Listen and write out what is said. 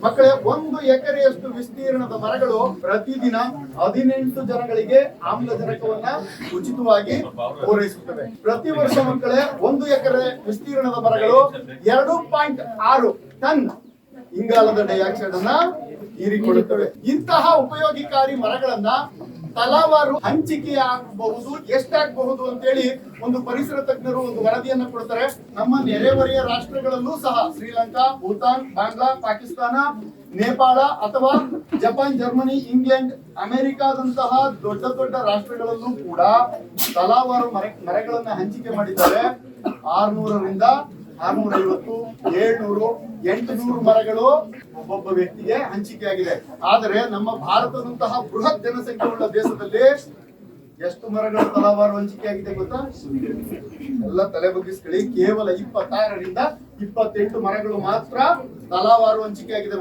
ಮಕ್ಕಳೇ, 1 ಎಕರೆಯಷ್ಟು ವಿಸ್ತೀರ್ಣದ ಮರಗಳು ಪ್ರತಿದಿನ 18 ಜನಗಳಿಗೆ ಆಮ್ಲಜನಕವನ್ನ ಉಚಿತವಾಗಿ ಪೂರೈಸುತ್ತವೆ. ಪ್ರತಿ ವರ್ಷ ಮಕ್ಕಳೇ 1 ಎಕರೆ ವಿಸ್ತೀರ್ಣದ ಮರಗಳು 2.6 ಟನ್ ಇಂಗಾಲದ ಡೈಆಕ್ಸೈಡ್ ಅನ್ನ ಹೀರಿಕೊಳ್ಳುತ್ತವೆ. ಇಂತಹ ಉಪಯೋಗಕಾರಿ ಮರಗಳನ್ನ ತಲಾವಾರು ಹಂಚಿಕೆ ಆಗಬಹುದು, ಎಷ್ಟಾಗಬಹುದು ಅಂತೇಳಿ ಒಂದು ಪರಿಸರ ತಜ್ಞರು ಒಂದು ವರದಿಯನ್ನ ಕೊಡ್ತಾರೆ. ನಮ್ಮ ನೆರೆಹೊರೆಯ ರಾಷ್ಟ್ರಗಳಲ್ಲೂ ಸಹ ಶ್ರೀಲಂಕಾ, ಭೂತಾನ್, ಬಾಂಗ್ಲಾ, ಪಾಕಿಸ್ತಾನ, ನೇಪಾಳ ಅಥವಾ ಜಪಾನ್, ಜರ್ಮನಿ, ಇಂಗ್ಲೆಂಡ್, ಅಮೆರಿಕಾದಂತಹ ದೊಡ್ಡ ದೊಡ್ಡ ರಾಷ್ಟ್ರಗಳಲ್ಲೂ ಕೂಡ ತಲಾವಾರು ಮರಗಳನ್ನ ಹಂಚಿಕೆ ಮಾಡಿದ್ದಾರೆ. 600ರಿಂದ 650, 700, 800 ಮರಗಳು ಒಬ್ಬೊಬ್ಬ ವ್ಯಕ್ತಿಗೆ ಹಂಚಿಕೆಯಾಗಿದೆ. ಆದರೆ ನಮ್ಮ ಭಾರತದಂತಹ ಬೃಹತ್ ಜನಸಂಖ್ಯೆ ಉಳ್ಳ ದೇಶದಲ್ಲಿ ಎಷ್ಟು ಮರಗಳು ತಲಾವಾರು ಹಂಚಿಕೆಯಾಗಿದೆ ಗೊತ್ತಾ? ಎಲ್ಲ ತಲೆ ಬಗ್ಗಿಸ್ಕೊಳ್ಳಿ. ಕೇವಲ 26ರಿಂದ 28 ಮರಗಳು ಮಾತ್ರ ತಲಾವಾರು ಹಂಚಿಕೆಯಾಗಿದೆ.